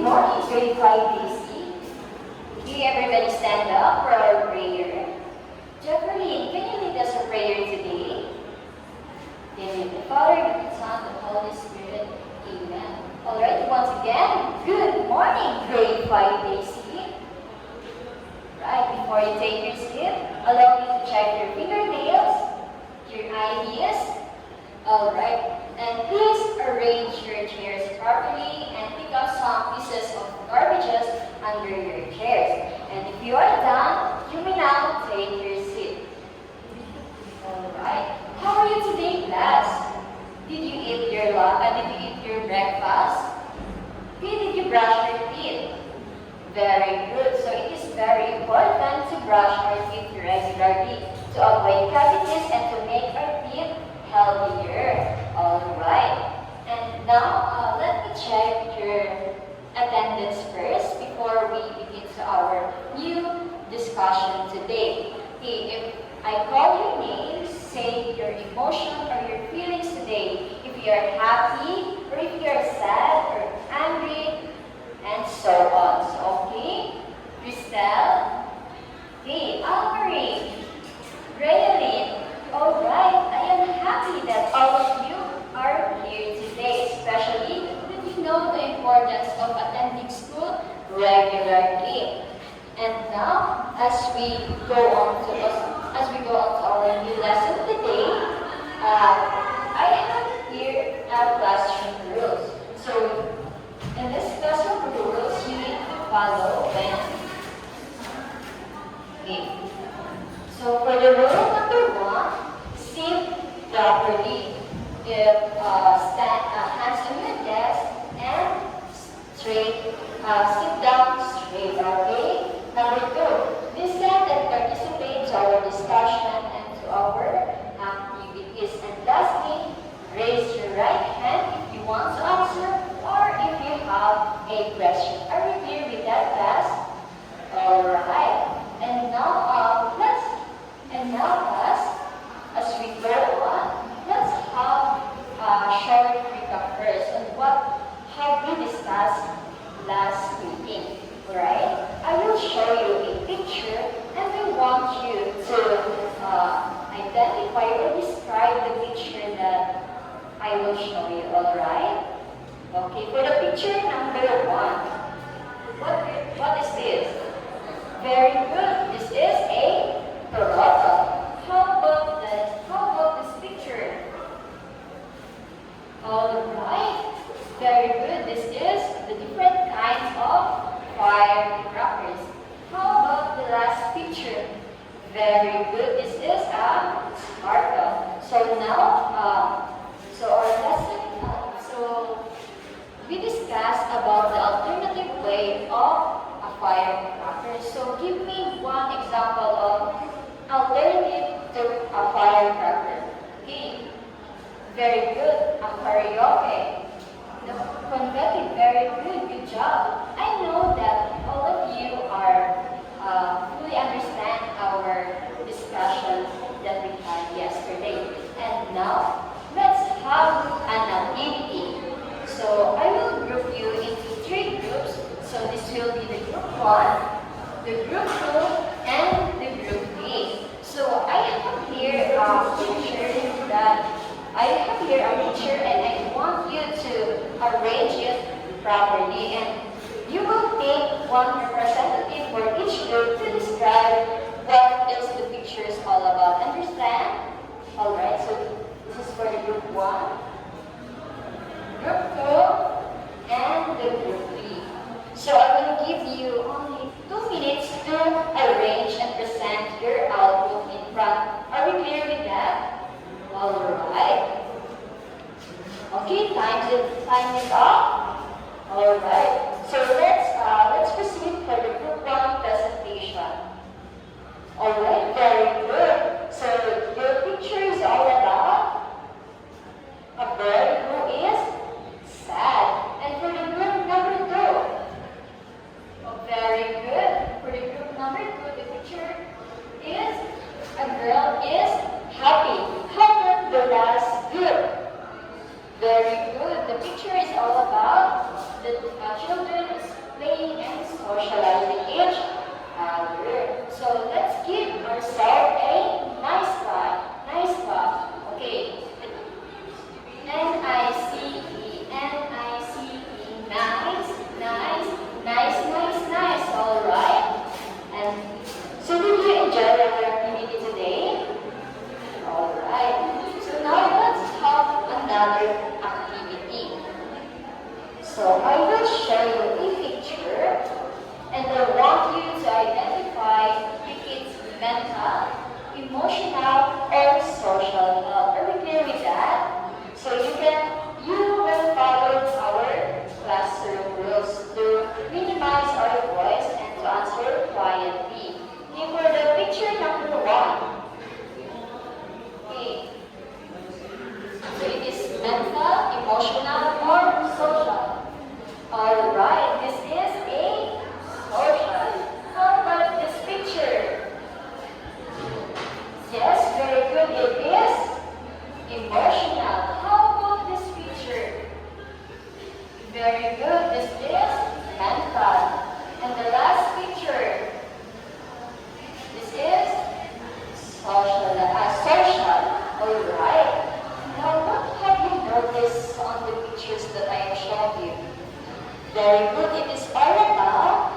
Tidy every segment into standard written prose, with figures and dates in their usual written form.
Good morning, grade 5 DC. Okay, everybody stand up for our prayer. Jacqueline, can you lead us a prayer today? In the name of the Father, the Son, and the Holy Spirit. Amen. Alright, once again, good morning, grade 5 DC. Right, before you take your seat, allow me to check your fingernails, your IDs. Alright, and please arrange your chairs properly and pick up some pieces of garbages under your chairs. And if you are done, you may now take your seat. Alright, how are you today, class? Did you eat your lunch? Did you eat your breakfast? Did you brush your teeth? Very good. So it is very important to brush our teeth regularly to avoid cavities and to make our teeth healthier. Alright. And now, let me check your attendance first before we begin to our new discussion today. Okay, if I call your name, say your emotion or your feelings today. If you are happy, or if you are sad or angry, and so on. So, okay? Christelle? Okay, Almarie? Raylene? Alright, I am happy that all of you are here today, especially that you know the importance of attending school regularly. And now, as we go on to our new lesson today, I have here our classroom rules. So, in this classroom rules, you need to follow them. Okay. So for the rule number 1, sit properly. Stand hands on your desk and straight. Sit down straight. Okay. Number 2, listen and participate to our discussion and to our activities. And lastly, raise your right hand if you want to answer or if you have a question. Are you clear with that, class? Alright. And now, class, as we go on, let's have a short recap first on what have we discussed last meeting. Alright? I will show you a picture and I want you to identify or describe the picture that I will show you. Alright? Okay, for the picture number 1, what is this? Very good. This is a Toyota. How about this picture? Alright. Very good. This is the different kinds of firecrackers. How about the last picture? Very good. This is a sparkle. So now, we discussed about the alternative way of a firecracker. So give me one example of alternative to a firecracker. Okay. Very good. A karaoke. The confetti. Very good. Good job. I know that all of you are fully understand our discussion that we had yesterday. And now, let's have an activity. So I will group you into 3 groups. So this will be the group 1, the group 2, and the group 3. So I have here a picture and I want you to arrange it properly. And you will take one representative for each group to describe what is the picture is all about. Understand? Alright, so this is for the group 1. Group 2, and the group 3. So I will give you only 2 minutes to arrange and present your outlook in front. Are we clear with that? Alright. Okay, time is up. Alright. So let's proceed for the group 1 presentation. Alright, very good. So your picture is all about a bird who is sad. And for the group number 2, very good. For the group number 2, the picture is a girl is happy. How about the last group? Very good. The picture is all about the children playing and socializing each other. So let's give ourselves a nice clap. Nice clap. Okay. N-I-C-E, N-I-C-E. Nice, nice, nice, nice, nice. All right. And so did you enjoy our activity today? All right. So now let's have another activity. So I will show you a picture, and I want you to identify if it's mental, emotional, or social health. Are we clear with that? So you will follow our classroom rules to minimize our voice and to answer quietly. Okay, for the picture number 1. Okay. So it is mental, emotional, or social. Alright, this is a social. How about this picture? Yes, very good. It is emotional. How about this picture? Very good. This is mental. And the last picture. This is social. Social. Alright. Now, what have you noticed on the pictures that I have shown you? Very good. It is all about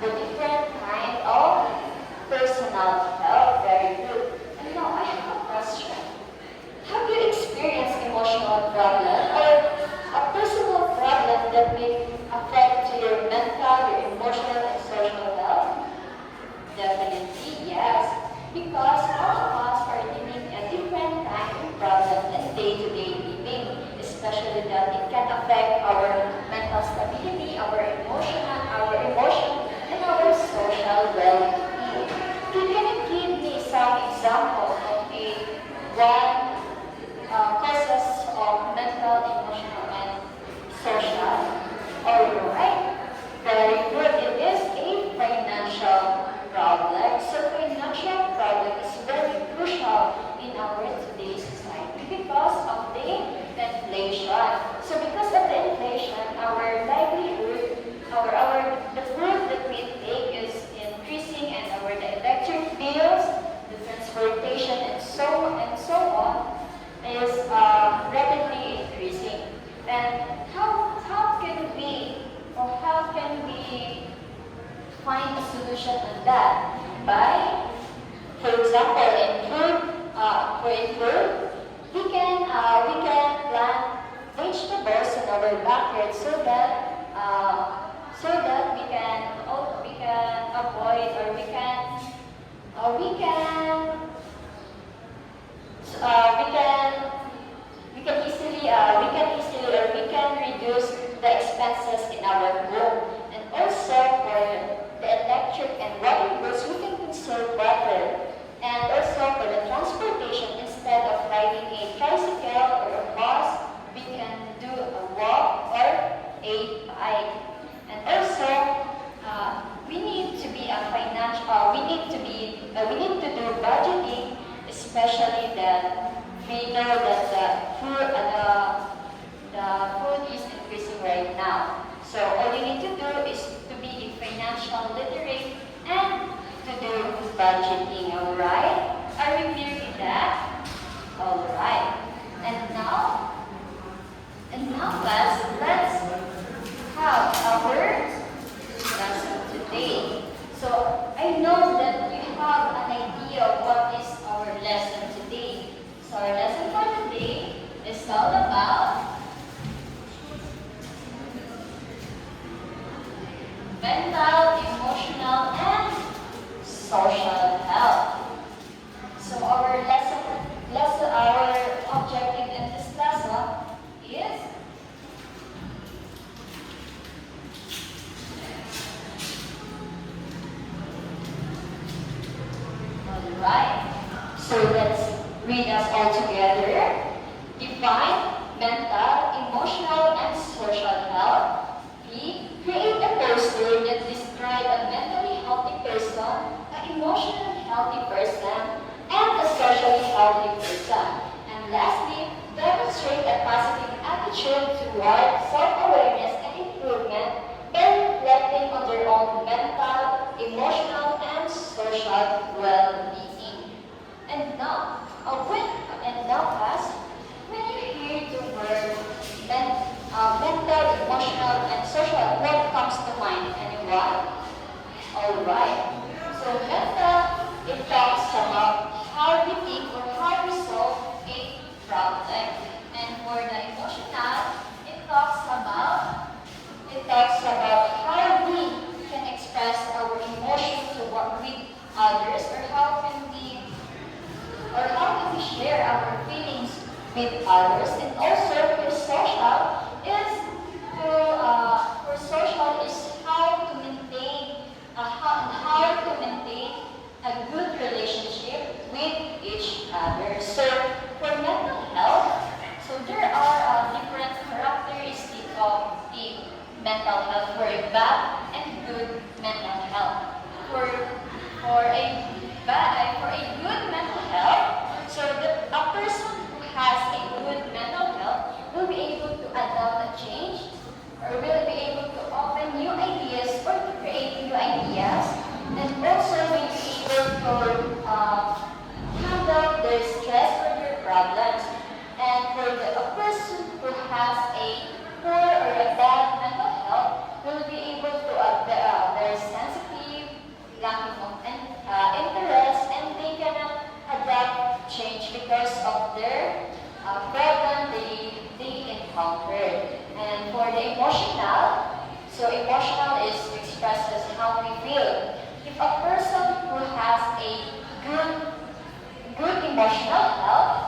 the different kind of personal health. Very good. And now I have a question. Have you experienced emotional problem or a personal problem that may affect your mental, your emotional, and social health? Definitely, yes. Because all of us are living a different kind of problem in day-to-day living, especially that it can affect our mental stability, our emotion, and our social well-being. Can you give me some example of one causes of mental, emotional, and social? Alright, very good. It is a financial problem. So financial problem is very crucial in our today's society because of the inflation. So because of the inflation, our livelihood, the food that we take is increasing, and the electric bills, the transportation, and so on is rapidly increasing. And how can we find a solution on that? By, for example, in food, we can plant vegetables in our backyard so that we can avoid, or we can we can we can reduce the expenses in our home. And also for the electric and water bills, we can conserve water. And also for the transportation, instead of riding a tricycle or a bus, we can do a walk or a bike. And also we need to be a financial. We need to do budgeting, especially that we know that the food is increasing right now. So all you need to do is to be financial literate and to do budgeting. All right? Are we clear with that? All right. And now, class, let's have our lesson today. So I know that you have an idea of what is our lesson today. So our lesson for today is all about mental, emotional, and social health. So our objective in this lesson is alright. So let's read us all together. Define mental, emotional, and social health. B. Create a poster that describes a mentally healthy person, an emotionally healthy person, and a socially healthy person. And lastly, demonstrate a positive attitude toward self-awareness and improvement by reflecting Alright. So mental, it talks about how we think or how we solve a problem. And for the emotional, it talks about how we can express our emotion to work with others, or how can we share our feelings with others. And also for social is how to maintain a good relationship with each other. So for mental health, so there are different characteristics of the mental health, for a bad and good mental health. For for a for a good mental health, so a person who has a good mental health will be able to adapt a change, or will be able to open new ideas or to create new ideas, and also will be able to handle their stress or their problems. And for a person who has a poor or a bad mental health will be able to they're sensitive, lacking of interest, and they cannot adapt change because of their problem they encountered. And for the emotional, so emotional is expresses how we feel. If a person who has a good emotional health,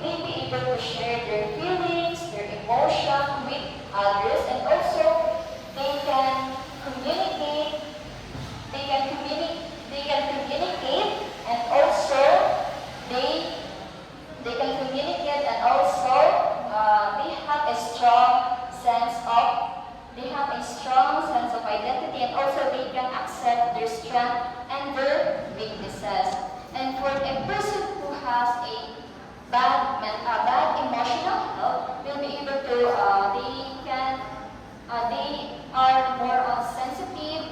they be able to share their feelings, their emotion with others, and also they can communicate, they can communicate, and also they they can communicate, and also they have a strong sense of identity, and also they can accept their strength and their weaknesses. And for a person who has a bad emotional health, will be able to they are more sensitive.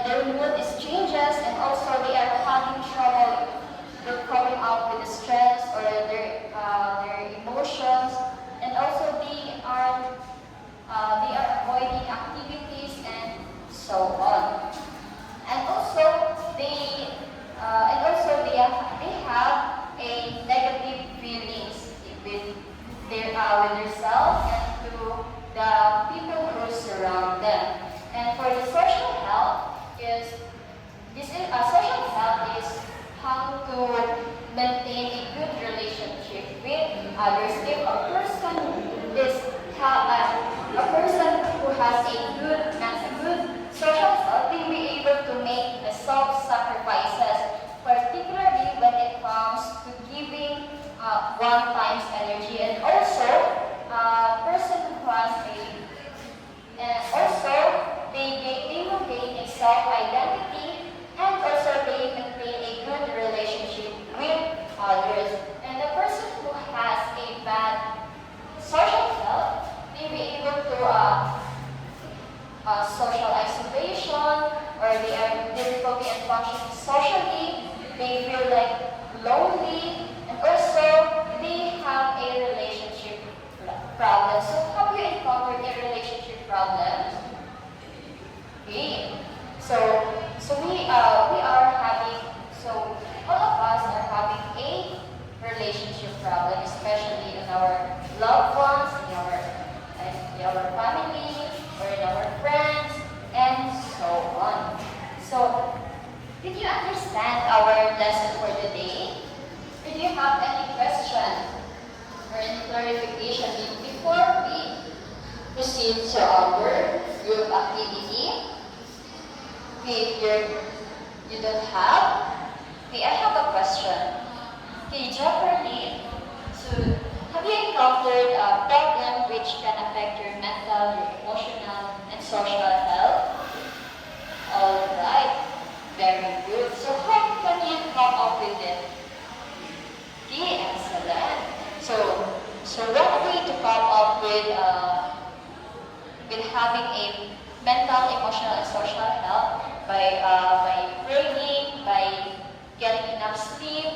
Their mood is changes, and also they are having trouble with coping up with the stress or their emotions, and also they are avoiding activities and so on. And also they have a negative feelings with themselves and to the people who surround them. And for the social health social health is how to maintain a good relationship with others. If a person who has a good social health, they will be able to make self-sacrifices, particularly when it comes to giving one time's energy. And also, person who has they will gain a self-identity, and also they maintain a good relationship with others. And the person who has a bad social health, they will be able to social isolation, or they are difficulty in functioning socially, they feel like lonely, and also they have a relationship problem. So have you encountered a relationship problem? Okay. So we are having, so all of us are having a relationship problem, especially in our loved ones, in our family, or in our friends, and so on. So did you understand our lesson for today? Did you have any question or any clarification before we proceed to our group activity? If you don't have, okay, I have a question. Okay, Jeffrey, so have you encountered a problem which can affect your mental, your emotional, and social health? Alright, very good. So how can you come up with it? Okay, excellent. So one way to come up with having a mental, emotional, and social health by praying, by getting enough sleep,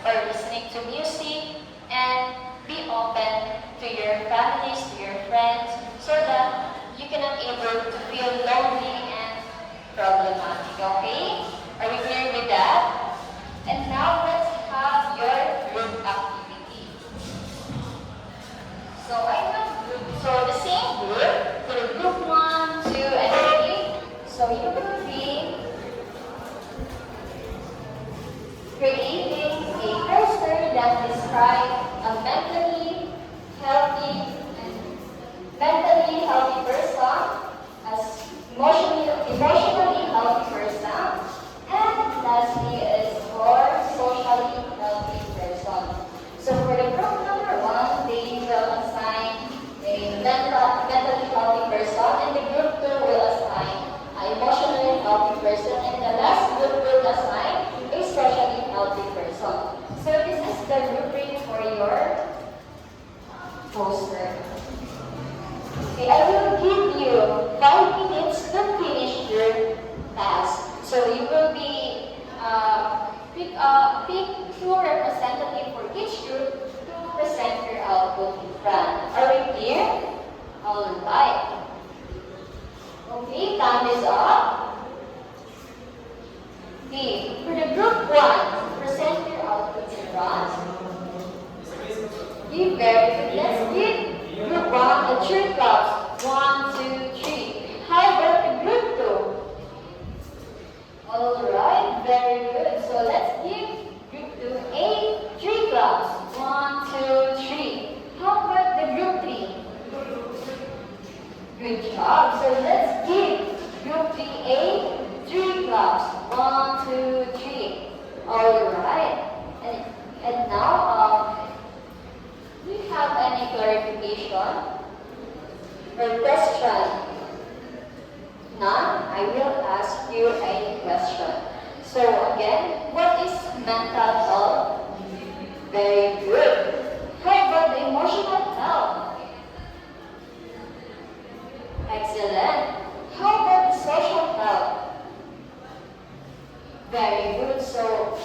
or listening to music, and be open to your families, to your friends, so that you cannot able to feel lonely problematic. Okay? Are we clear with that? And now let's have your group activity. So the same group for group 1, 2, and 3. So you will be creating a poster that describes a mentally healthy person, as emotionally healthy person, and lastly is for socially healthy person. So for the group number 1, they will assign a mentally healthy person, and the group 2 will assign an emotionally healthy person, and the last group will assign a socially healthy person. So this is the rubric for your poster. Okay, I will give you 5 minutes to finish your task. So you will be pick 2 representatives for each group to present your output in front. Are we clear? Alright. Okay, time is up. Okay, for the group 1, present your output in front. Okay, very good. Let's give group 1 the cheer claps. 1, 2, 3. How about the group 2? Alright, very good. So let's give group 2 a 3 claps. 1, 2, 3. How about the group 3? Good job. So let's give group 3 a 3 claps. 1, 2, 3. Alright. And now, do you have any clarification or question? None? I will ask you a question. So again, what is mental health? Very good. How about the emotional health? Excellent. How about the social health? Very good. So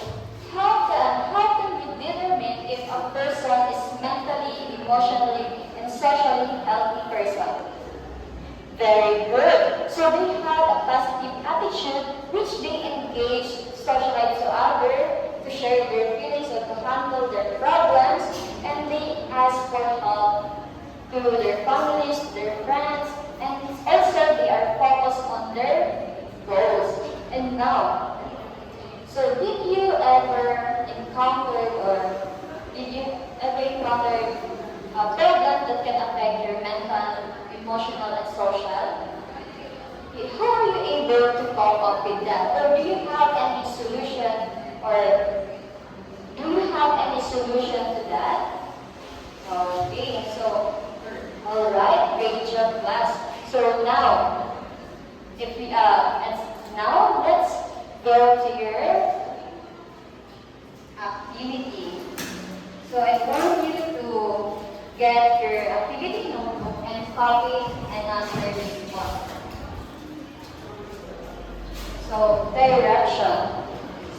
how can you determine if a person is mentally, emotionally, and socially healthy person? Very good. So they had a positive attitude, which they engage, socialize to others, to share their feelings or to handle their problems, and they ask for help to their families, their friends, and also they are focused on their goals. And now, so did you ever encounter a problem that can affect your mental, emotional, and social? How are you able to cope up with that? Or do you have any solution to that? Okay, so alright, great job class. So now let's go to your activity. So I want you to get your activity notebook and copy and answer this one. So direction.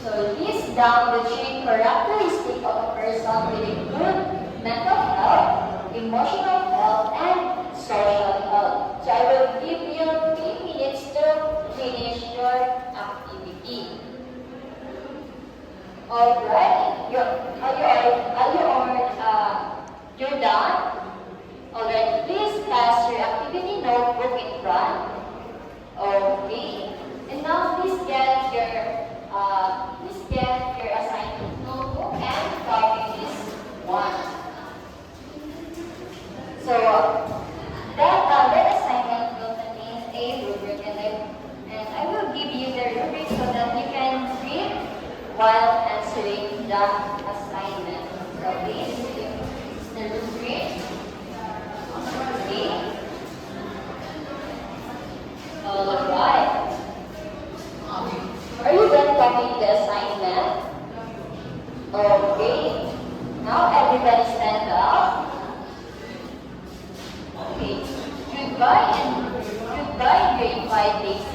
So list down the 3 characteristics of a person with a good mental health, emotional health, and social health. So I will give you 3 minutes to finish your activity. Alright, you're done? Alright, please pass your activity notebook in front. Okay. And now please get your assignment notebook and copy this one. So that assignment will contain a rubric, and I will give you the rubric so that you can read while answering the assignment. So this is the rubric. Okay. Alright. Are you done copying the assignment? Okay. Now everybody stand up. Okay. Goodbye grade 5 days.